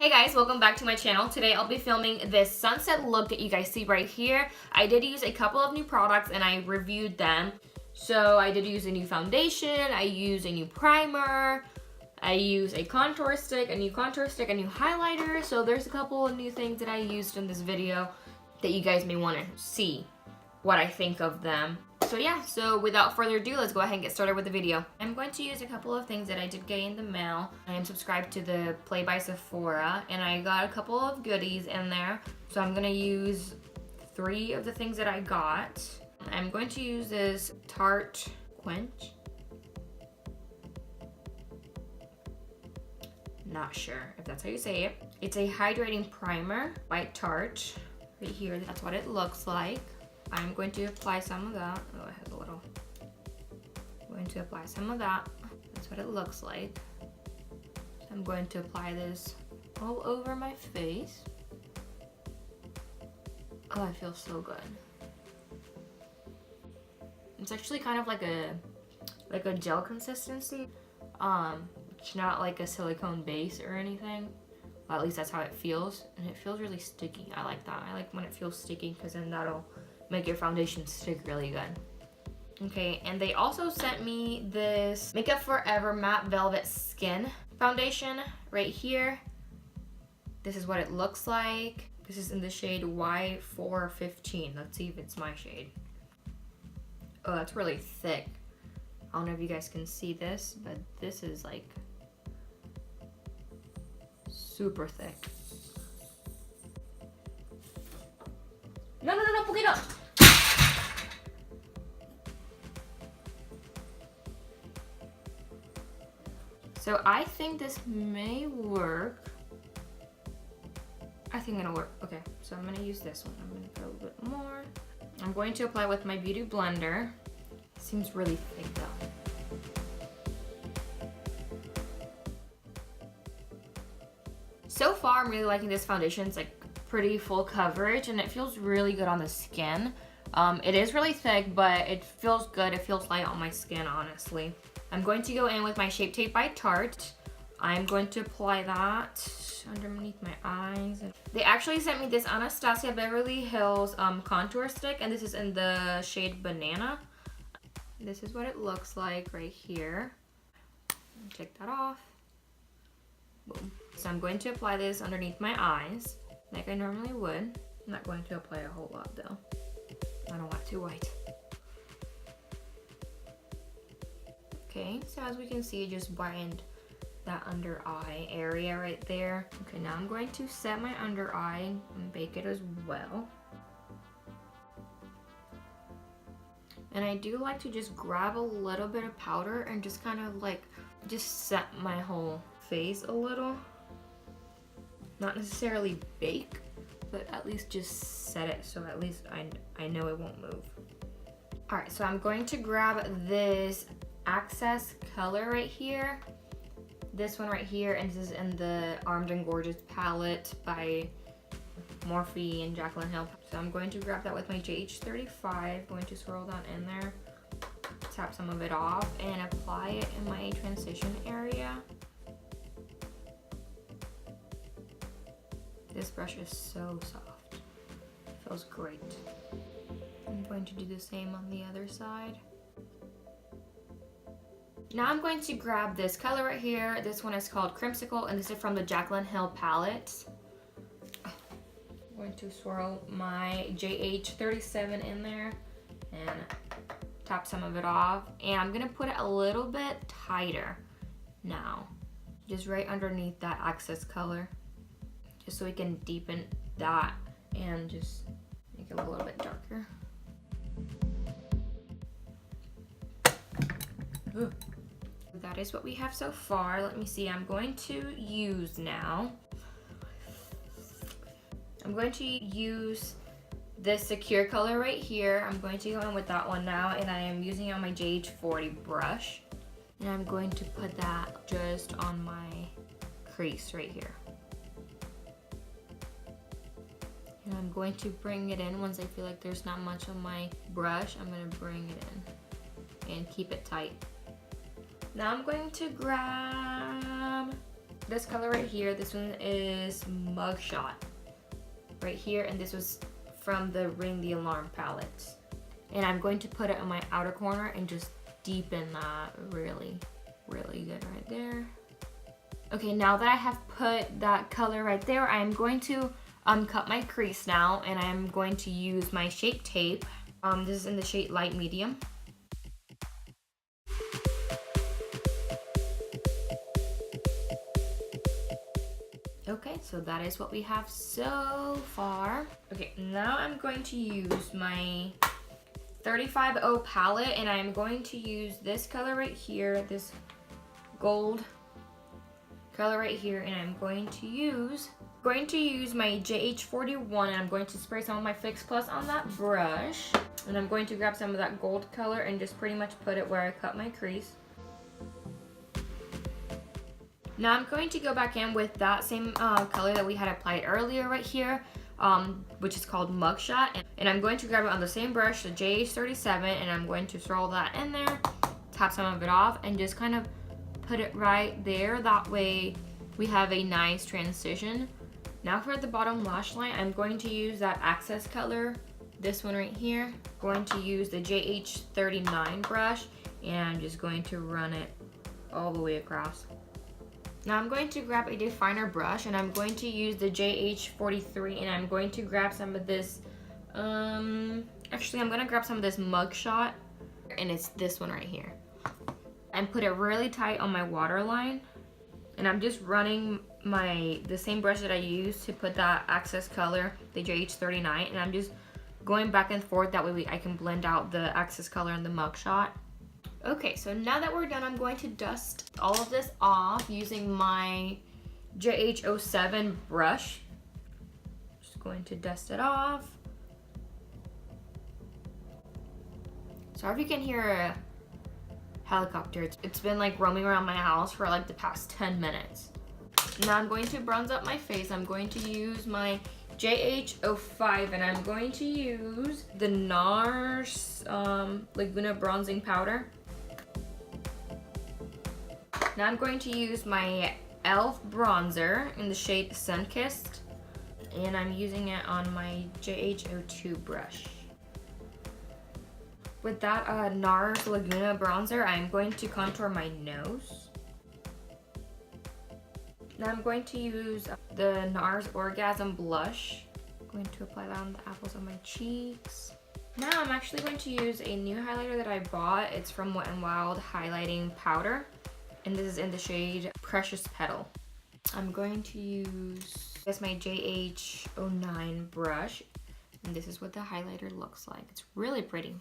Hey guys, welcome back to my channel. Today I'll be filming this sunset look that you guys see right here. I did use a couple of new products and I reviewed them. So I did use a new foundation, I used a new primer, I used a contour stick, a new highlighter. So there's a couple of new things that I used in this video that you guys may want to see what I think of them. So yeah, so without further ado, let's go ahead and get started with the video. I'm going to use a couple of things that I did get in the mail. I am subscribed to the Play by Sephora and I got a couple of goodies in there. So I'm gonna use 3 of the things that I got. I'm going to use this Tarte Quench. Not sure if that's how you say it. It's a hydrating primer by Tarte. Right here, that's what it looks like. I'm going to apply some of that. Oh, it has a little. I'm going to apply some of that. That's what it looks like. So I'm going to apply this all over my face. Oh, it feels so good. It's actually kind of like a gel consistency. It's not like a silicone base or anything. Well, at least that's how it feels. And it feels really sticky. I like that. I like when it feels sticky because then that'll make your foundation stick really good. Okay, and they also sent me this Makeup Forever Matte Velvet Skin Foundation right here. This is what it looks like. This is in the shade Y415. Let's see if it's my shade. Oh, that's really thick. I don't know if you guys can see this, but this is like super thick. No, poquito. So I think this may work. I think it'll work. Okay, so I'm gonna use this one. I'm gonna put a little bit more. I'm going to apply with my beauty blender. It seems really thick though. So far, I'm really liking this foundation. It's like pretty full coverage and it feels really good on the skin. It is really thick, but it feels good. It feels light on my skin, honestly. I'm going to go in with my Shape Tape by Tarte. I'm going to apply that underneath my eyes. They actually sent me this Anastasia Beverly Hills contour stick, and this is in the shade Banana. This is what it looks like right here. Take that off. Boom. So I'm going to apply this underneath my eyes, like I normally would. I'm not going to apply a whole lot though. I don't want it too white. Okay, so as we can see, it just brightened that under eye area right there. Okay, now I'm going to set my under eye and bake it as well. And I do like to just grab a little bit of powder and just kind of like, just set my whole face a little. Not necessarily bake, but at least just set it so at least I know it won't move. All right, so I'm going to grab this Access color right here. This one right here, and this is in the Armed and Gorgeous palette by Morphe and Jaclyn. So I'm going to grab that with my JH35, going to swirl that in there, tap some of it off, and apply it in my transition area. This brush is so soft. It feels great. I'm going to do the same on the other side. Now I'm going to grab this color right here. This one is called Crimsicle, and this is from the Jaclyn palette. I'm going to swirl my JH37 in there and tap some of it off. And I'm gonna put it a little bit tighter now, just right underneath that Access color, just so we can deepen that and just make it look a little bit darker. Ooh. That is what we have so far. Let me see, I'm going to use now. I'm going to use this Secure color right here. I'm going to go in with that one now, and I am using it on my JH40 brush. And I'm going to put that just on my crease right here. And I'm going to bring it in once I feel like there's not much on my brush. I'm going to bring it in and keep it tight. Now I'm going to grab this color right here. This one is Mugshot right here, and this was from the Ring the Alarm palette. And I'm going to put it on my outer corner and just deepen that really, really good right there. Okay, now that I have put that color right there, I'm going to cut my crease now, and I'm going to use my Shape Tape. This is in the shade Light Medium. Okay, so that is what we have so far. Okay, now I'm going to use my 35O palette, and I'm going to use this color right here, this gold color right here, and I'm going to use my JH41, and I'm going to spray some of my Fix Plus on that brush, and I'm going to grab some of that gold color and just pretty much put it where I cut my crease. Now I'm going to go back in with that same color that we had applied earlier right here, which is called Mugshot, and I'm going to grab it on the same brush, the JH37, and I'm going to swirl that in there, tap some of it off, and just kind of put it right there. That way we have a nice transition. Now for the bottom lash line, I'm going to use that access color, this one right here. I'm going to use the JH39 brush, and I'm just going to run it all the way across. Now I'm going to grab a definer brush, and I'm going to use the JH43, and I'm going to grab some of this, actually I'm gonna grab some of this Mugshot, and it's this one right here. And put it really tight on my waterline, and I'm just running the same brush that I used to put that access color, the JH39, and I'm just going back and forth, that way I can blend out the access color and the Mugshot. Okay, so now that we're done, I'm going to dust all of this off using my JH07 brush. Just going to dust it off. Sorry if you can hear a helicopter. It's been like roaming around my house for like the past 10 minutes. Now I'm going to bronze up my face. I'm going to use my JH05, and I'm going to use the Nars Laguna bronzing powder. Now I'm going to use my e.l.f. bronzer in the shade Sunkissed, and I'm using it on my JH02 brush. With that Nars Laguna bronzer, I'm going to contour my nose. Now I'm going to use the Nars Orgasm blush. I'm going to apply that on the apples of my cheeks. Now I'm actually going to use a new highlighter that I bought. It's from Wet n Wild Highlighting Powder, and this is in the shade Precious Petal. I'm going to use my JH09 brush, and this is what the highlighter looks like. It's really pretty.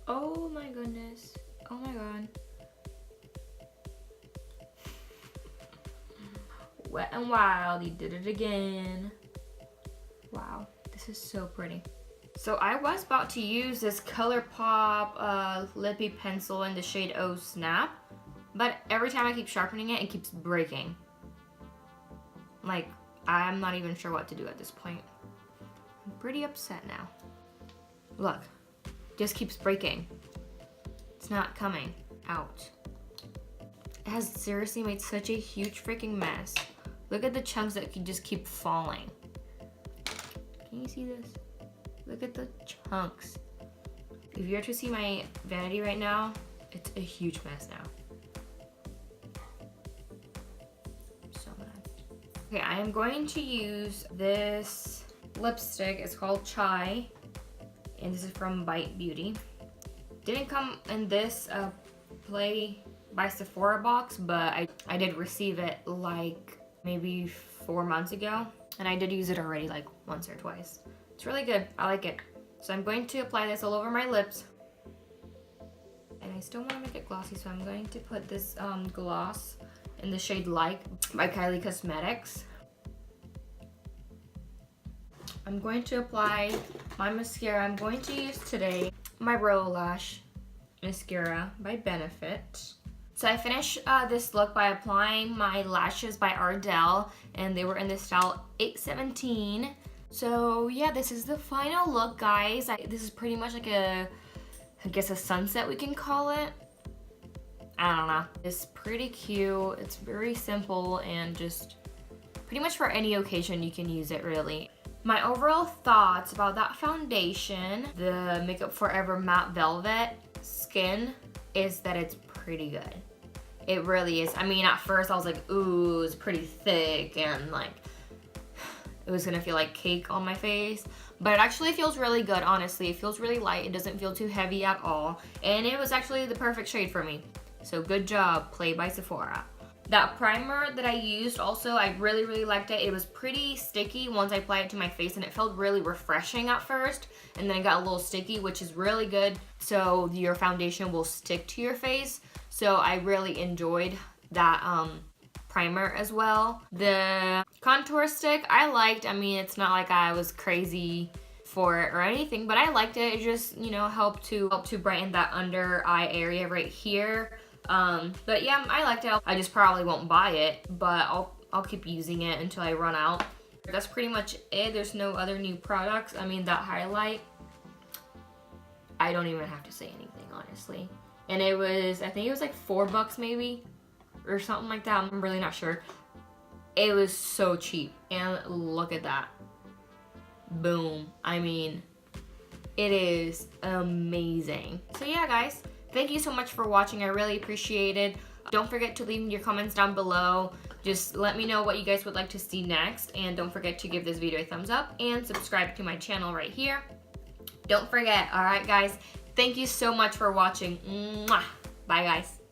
Oh my goodness. Oh my god. Wet n Wild, he did it again. Wow, this is so pretty. So I was about to use this ColourPop lippy pencil in the shade Oh Snap, but every time I keep sharpening it, it keeps breaking. Like, I'm not even sure what to do at this point. I'm pretty upset now. Look, just keeps breaking. It's not coming out. It has seriously made such a huge freaking mess. Look at the chunks that just keep falling. Can you see this? Look at the chunks. If you were to see my vanity right now, it's a huge mess now. I'm so mad. Okay, I am going to use this lipstick. It's called Chai, and this is from Bite Beauty. Didn't come in this Play by Sephora box, but I did receive it like maybe 4 months ago, and I did use it already like once or twice. It's really good. I like it. So I'm going to apply this all over my lips, and I still want to make it glossy, so I'm going to put this gloss in the shade Like by Kylie Cosmetics. I'm going to apply my mascara. I'm going to use today my Roll Lash mascara by Benefit. So I finished this look by applying my lashes by Ardell, and they were in the style 817. So yeah, this is the final look, guys. This is pretty much like I guess a sunset, we can call it. I don't know. It's pretty cute. It's very simple and just pretty much for any occasion you can use it really. My overall thoughts about that foundation, the Makeup Forever Matte Velvet Skin, is that it's pretty good. It really is. I mean, at first I was like, ooh, it's pretty thick and like it was gonna feel like cake on my face, but it actually feels really good, honestly. It feels really light. It doesn't feel too heavy at all, and it was actually the perfect shade for me. So good job, Play by Sephora. That primer that I used also, I really liked it. It was pretty sticky once I applied it to my face, and it felt really refreshing at first, and then it got a little sticky, which is really good, so your foundation will stick to your face. So I really enjoyed that primer as well. The contour stick I liked. I mean, it's not like I was crazy for it or anything, but I liked it. It just, you know, helped to brighten that under eye area right here. But yeah, I liked it. I just probably won't buy it, but I'll keep using it until I run out. That's pretty much it. There's no other new products. I mean, that highlight, I don't even have to say anything, honestly. And it was, I think it was like $4 maybe, or something like that. I'm really not sure. It was so cheap, and look at that. Boom. I mean, it is amazing. So yeah, guys, thank you so much for watching. I really appreciate it. Don't forget to leave your comments down below. Just let me know what you guys would like to see next, and don't forget to give this video a thumbs up and subscribe to my channel right here. Don't forget. All right, guys, thank you so much for watching. Mwah. Bye, guys.